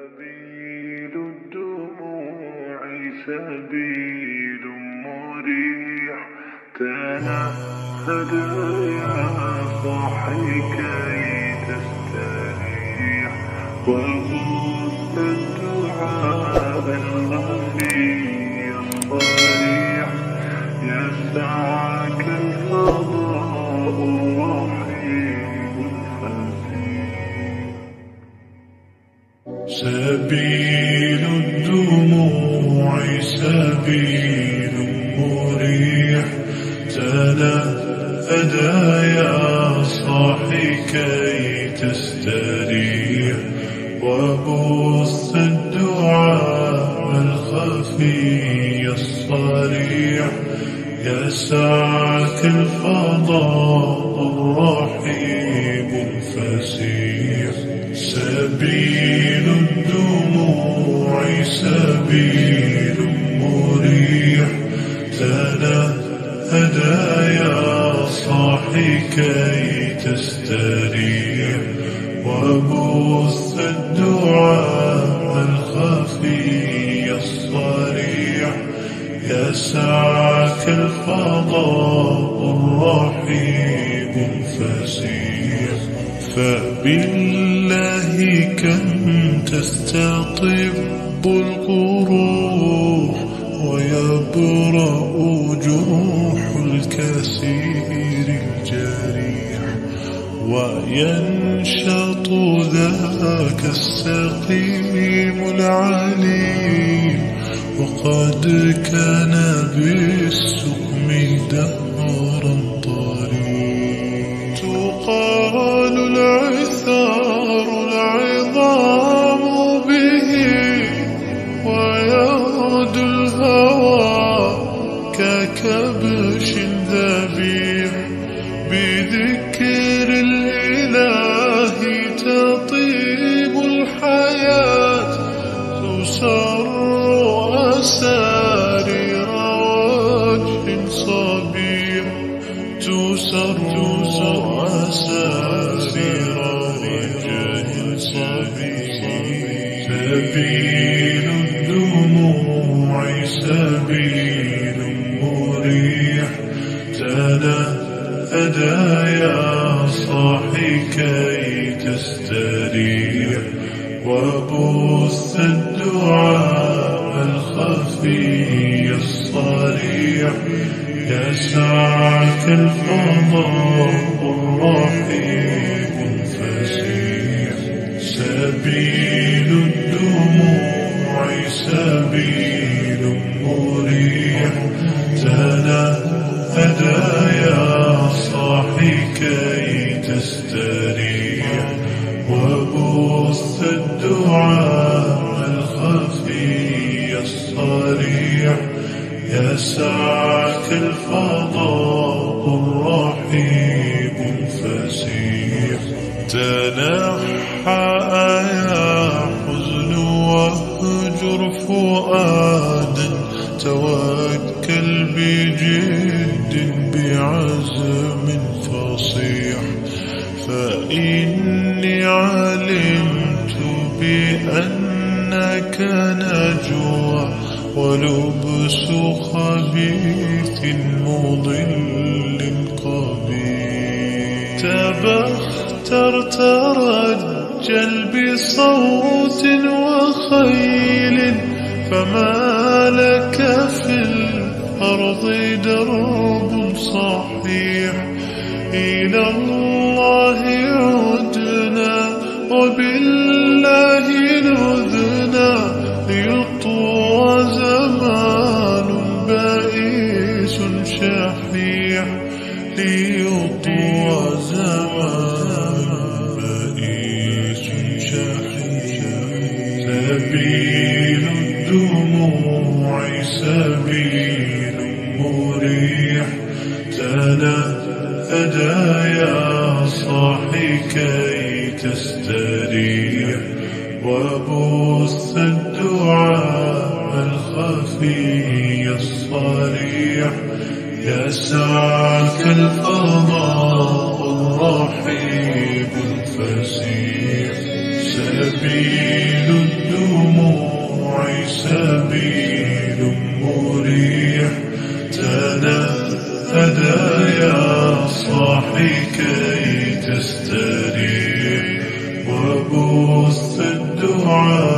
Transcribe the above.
سبيل الدموع سبيل مريح، تنهد يا صاحي كي تستريح، وغص الدعاء الخفي الصريح، يسعك الفضاء الرحيم الفسيح. سبيل الدموع سبيل مريح، تنهدى يا صاحي كي تستريح، وبث الدعاء الخفي الصريح، يسعك الفضاء الرحيم الفسيح. سبيل الدموع سبيل مريح، تنهدى يا صاحي كي تستريح، وبث الدعاء الخفي الصريح، يسعك الفضاء الرحيم الفسيح. فبالله كم تستطب القروح، ويبرأ جروح الكثير الجريح، وينشط ذاك السقيم العليم، وقد كان بالسقم دهرا طريق. تقال العثار العظام به، ويغدو الهوى ككبش ذبيح، بذكر الإله تطيب الحياة، تسر أسارير وجه صبيح، تسر أسارير وجه صبيح. سبيل الدموع سبيل مريح، تنهدى يا صاحي كي تستريح، وبث الدعاء الخفي الصريح، يسعك الفضاء الرحيم الفسيح. سبيل الدموع سبيل مريح، تنهدى يا صاحي كي تستريح، وبث الدعاء الخفي الصريح، يسعك الفضاء الرحيم الفسيح. تنحى يا حزن واهجر فؤادا، توكل بجد بعزم فصيح، فإني علمت بأنك نجوى، ولبس خبيث مضل قبيح. تبختر ترجل بصوت وخيل، فما لك في الأرض درب صحيح. إلى الله عدنا وبالله نذنا، ليطوى زمان بائس شحيح، ليطوى زمان بائس شحيح. سبيل الدموع سبيل مريح، تنهدى يا صاحي كي تستريح، وبث الدعاء الخفي الصريح، يسعك الفضاء الرحيم الفسيح. سبيل الدنيا سبيل مريح. تنهدى يا صاحي كي تستريح وبث الدعاء